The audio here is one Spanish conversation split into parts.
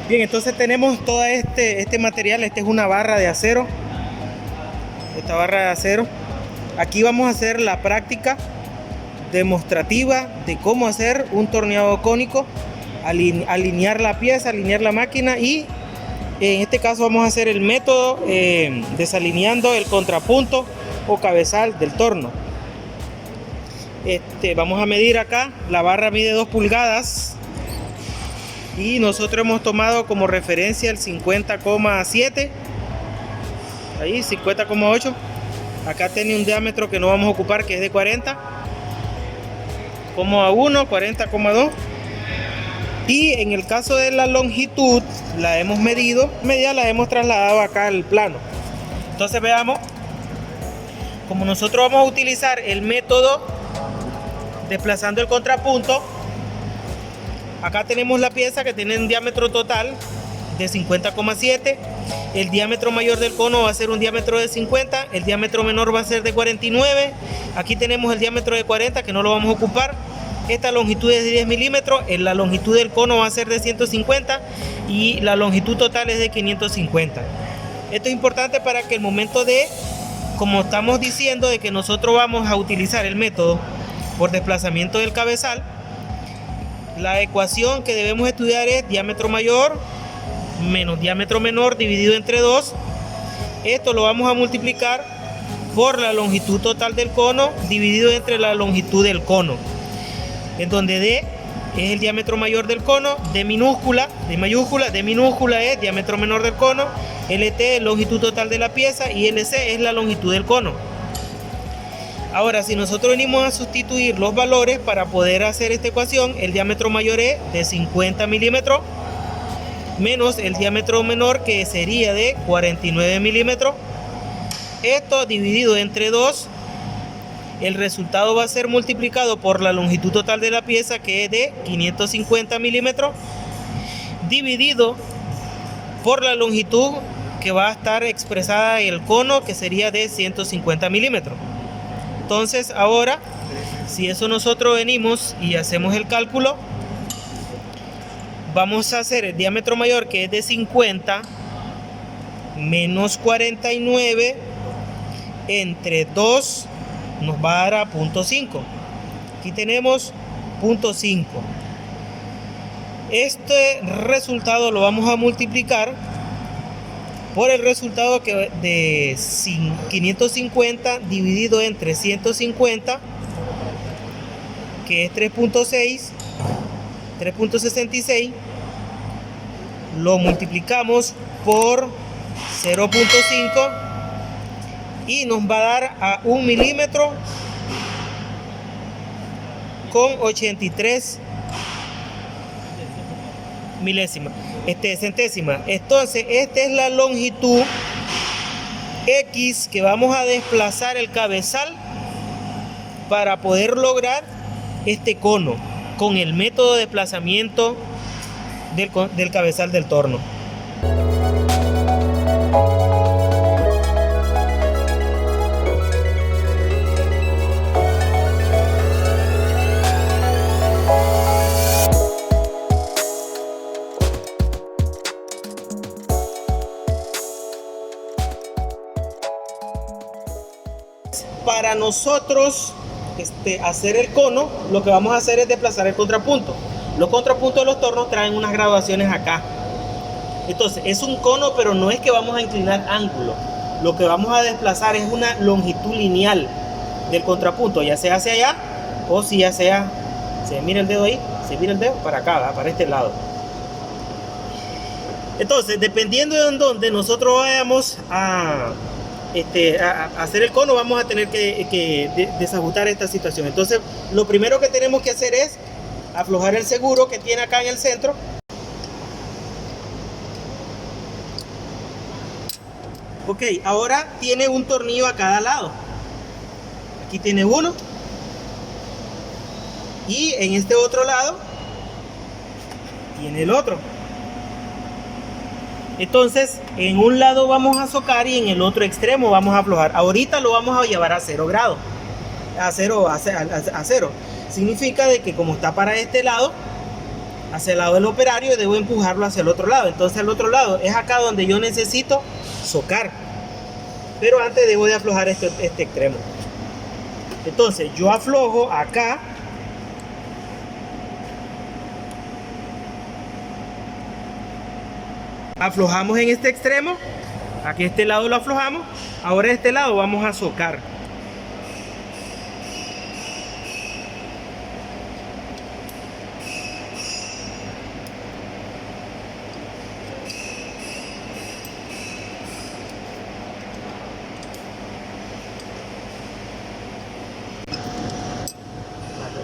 Bien, entonces tenemos todo este material. Esta es una barra de acero. Esta barra de acero. Aquí vamos a hacer la práctica demostrativa de cómo hacer un torneado cónico, alinear la pieza, alinear la máquina, y en este caso vamos a hacer el método desalineando el contrapunto o cabezal del torno. Vamos a medir acá. La barra mide 2 pulgadas y nosotros hemos tomado como referencia el 50,7, ahí 50,8. Acá tiene un diámetro que no vamos a ocupar, que es de 40,1, 40,2. Y en el caso de la longitud, la hemos medido, la hemos trasladado acá al plano. Entonces veamos, como nosotros vamos a utilizar el método desplazando el contrapunto, acá tenemos la pieza que tiene un diámetro total de 50,7. El diámetro mayor del cono va a ser un diámetro de 50, el diámetro menor va a ser de 49. Aquí tenemos el diámetro de 40, que no lo vamos a ocupar. Esta longitud es de 10 milímetros, la longitud del cono va a ser de 150 y la longitud total es de 550. Esto es importante para que el momento de, como estamos diciendo, de que nosotros vamos a utilizar el método por desplazamiento del cabezal, la ecuación que debemos estudiar es diámetro mayor menos diámetro menor dividido entre 2. Esto lo vamos a multiplicar por la longitud total del cono dividido entre la longitud del cono, en donde D es el diámetro mayor del cono, D minúscula es diámetro menor del cono, LT es longitud total de la pieza y LC es la longitud del cono. Ahora, si nosotros venimos a sustituir los valores para poder hacer esta ecuación, el diámetro mayor es de 50 milímetros menos el diámetro menor, que sería de 49 milímetros. Esto dividido entre 2, el resultado va a ser multiplicado por la longitud total de la pieza, que es de 550 milímetros, dividido por la longitud que va a estar expresada en el cono, que sería de 150 milímetros. Entonces ahora, si eso nosotros venimos y hacemos el cálculo, vamos a hacer el diámetro mayor, que es de 50, menos 49 entre 2 nos va a dar a 0.5. Aquí tenemos 0.5. Este resultado lo vamos a multiplicar por el resultado que de 550 dividido entre 150, que es 3.66. Lo multiplicamos por 0.5 y nos va a dar a 1 milímetro con 83 milésimas, centésimas. Entonces esta es la longitud X que vamos a desplazar el cabezal para poder lograr este cono con el método de desplazamiento del cabezal del torno. Para nosotros hacer el cono, lo que vamos a hacer es desplazar el contrapunto. Los contrapuntos de los tornos traen unas graduaciones acá. Entonces es un cono, pero no es que vamos a inclinar ángulo. Lo que vamos a desplazar es una longitud lineal del contrapunto, ya sea hacia allá o si ya sea, se mira el dedo ahí, se mira el dedo para acá, ¿verdad? Para este lado. Entonces, dependiendo de en dónde nosotros vayamos a hacer el cono, vamos a tener que desajustar esta situación. Entonces, lo primero que tenemos que hacer es aflojar el seguro que tiene acá en el centro. Ok, ahora tiene un tornillo a cada lado. Aquí tiene uno. Y en este otro lado tiene el otro. Entonces, en un lado vamos a socar y en el otro extremo vamos a aflojar. Ahorita lo vamos a llevar a 0 grados. A cero. Significa de que como está para este lado, hacia el lado del operario y debo empujarlo hacia el otro lado. Entonces el otro lado es acá donde yo necesito socar. Pero antes debo de aflojar este extremo. Entonces yo aflojo acá. Aflojamos en este extremo. Aquí este lado lo aflojamos. Ahora este lado vamos a socar.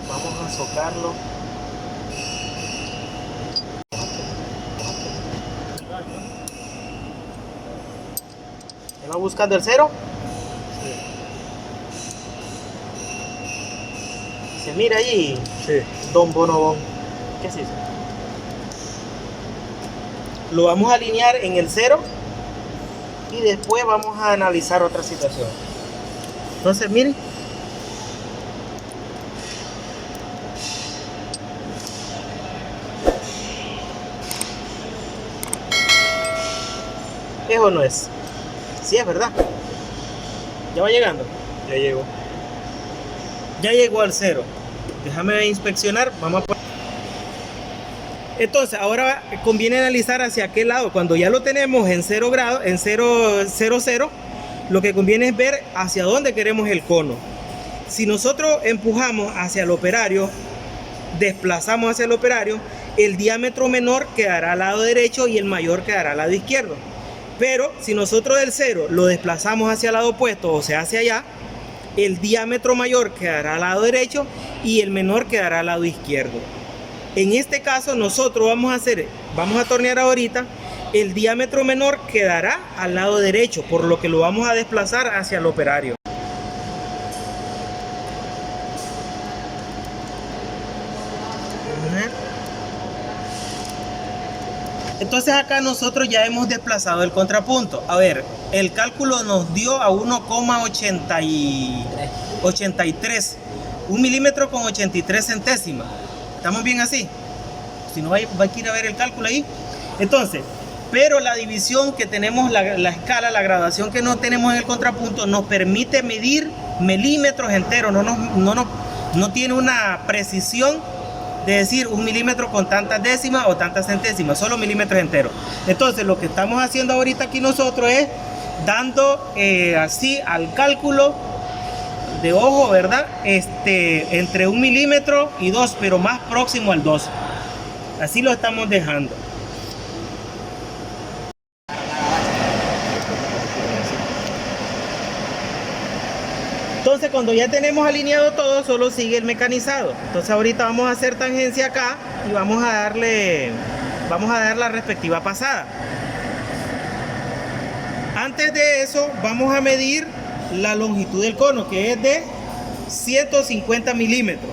Vamos a socarlo. ¿Va buscando el cero? Sí. Se mira ahí. Sí. Don Bonobón. ¿Qué es eso? Lo vamos a alinear en el cero y después vamos a analizar otra situación. Entonces, miren. ¿Es o no es? Sí, es verdad. ¿Ya va llegando? Ya llegó. Ya llegó al cero. Déjame inspeccionar. Vamos a poner. Entonces, ahora conviene analizar hacia qué lado. Cuando ya lo tenemos en 0 grados, en 0, 0, lo que conviene es ver hacia dónde queremos el cono. Si nosotros empujamos hacia el operario, desplazamos hacia el operario, el diámetro menor quedará al lado derecho y el mayor quedará al lado izquierdo. Pero si nosotros del 0 lo desplazamos hacia el lado opuesto, o sea, hacia allá, el diámetro mayor quedará al lado derecho y el menor quedará al lado izquierdo. En este caso nosotros vamos a tornear ahorita, el diámetro menor quedará al lado derecho, por lo que lo vamos a desplazar hacia el operario. Entonces acá nosotros ya hemos desplazado el contrapunto. A ver, el cálculo nos dio a 1,83. 1 milímetro con 83 centésimas. ¿Estamos bien así? Si no, va a ir a ver el cálculo ahí. Entonces, pero la división que tenemos, la escala, la graduación que no tenemos en el contrapunto, nos permite medir milímetros enteros. No tiene una precisión de decir 1 milímetro con tantas décimas o tantas centésimas, solo milímetros enteros. Entonces lo que estamos haciendo ahorita aquí nosotros es dando así al cálculo de ojo, ¿verdad? Entre 1 milímetro y 2, pero más próximo al 2. Así lo estamos dejando. Entonces cuando ya tenemos alineado todo, solo sigue el mecanizado. Entonces ahorita vamos a hacer tangencia acá y vamos a dar la respectiva pasada. Antes de eso vamos a medir la longitud del cono, que es de 150 milímetros.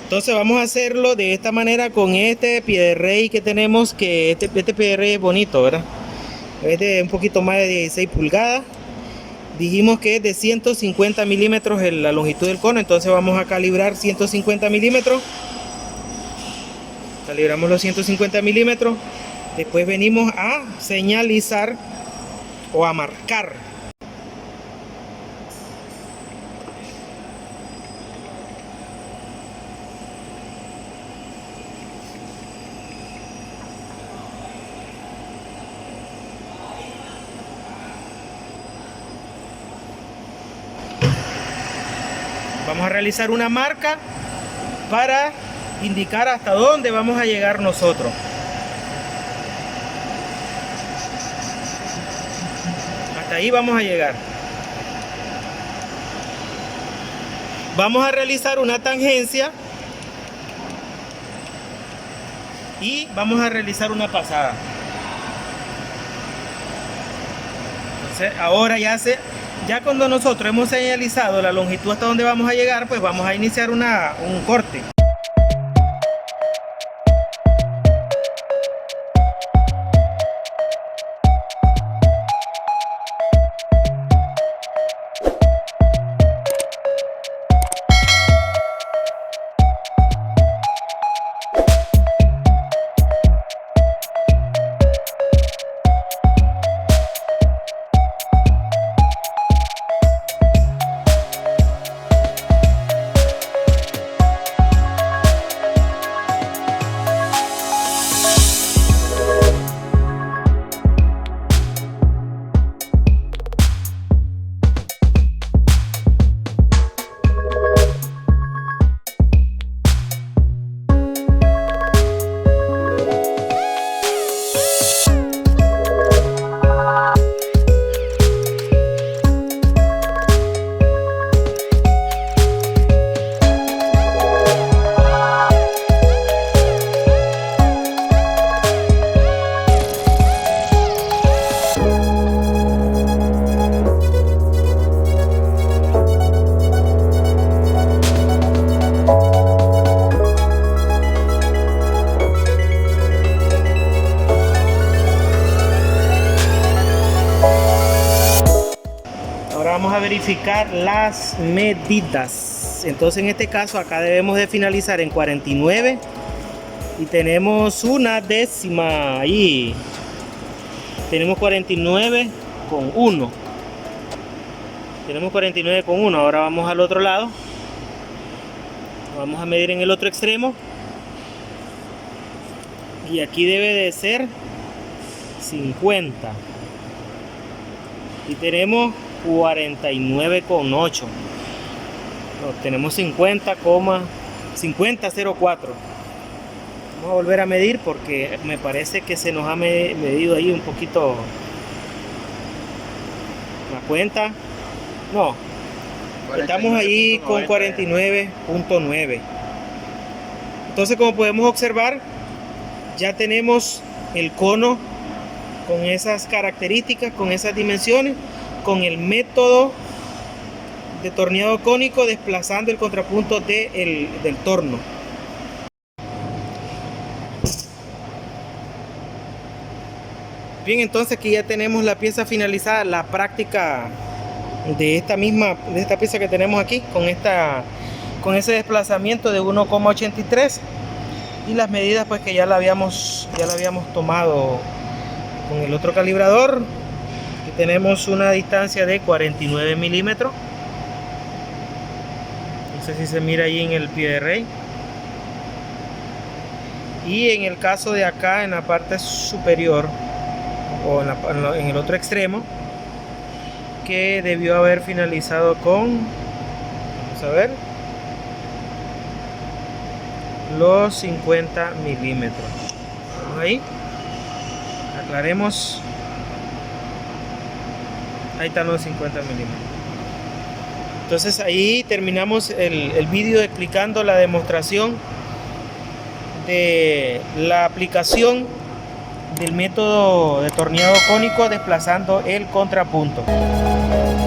Entonces vamos a hacerlo de esta manera con este pie de rey que tenemos, que este pie de rey es bonito, ¿verdad? Es de un poquito más de 16 pulgadas. Dijimos que es de 150 milímetros la longitud del cono, entonces vamos a calibrar 150 milímetros. Calibramos los 150 milímetros. Después venimos a señalizar o a marcar. Vamos a realizar una marca para indicar hasta dónde vamos a llegar nosotros. Hasta ahí vamos a llegar. Vamos a realizar una tangencia y vamos a realizar una pasada. Entonces ahora ya cuando nosotros hemos señalizado la longitud hasta donde vamos a llegar, pues vamos a iniciar un corte. Ahora vamos a verificar las medidas. Entonces en este caso acá debemos de finalizar en 49 y tenemos una décima ahí. Tenemos 49,1. Tenemos 49,1. Ahora vamos al otro lado. Vamos a medir en el otro extremo. Y aquí debe de ser 50. Y tenemos 49,8. Tenemos 50,04. Vamos a volver a medir porque me parece que se nos ha medido ahí un poquito la cuenta. No, estamos ahí con 49,9. Entonces, como podemos observar, ya tenemos el cono con esas características, con esas dimensiones, con el método de torneado cónico desplazando el contrapunto del torno. Bien, entonces aquí ya tenemos la pieza finalizada, la práctica de esta pieza que tenemos aquí, con ese desplazamiento de 1,83 y las medidas pues que ya la habíamos tomado con el otro calibrador. Aquí tenemos una distancia de 49 milímetros. No sé si se mira ahí en el pie de rey. Y en el caso de acá, en la parte superior o en el otro extremo, que debió haber finalizado con, vamos a ver, los 50 milímetros. Vamos ahí, aclaremos. Ahí están los 50 milímetros. Entonces ahí terminamos el vídeo explicando la demostración de la aplicación del método de torneado cónico desplazando el contrapunto.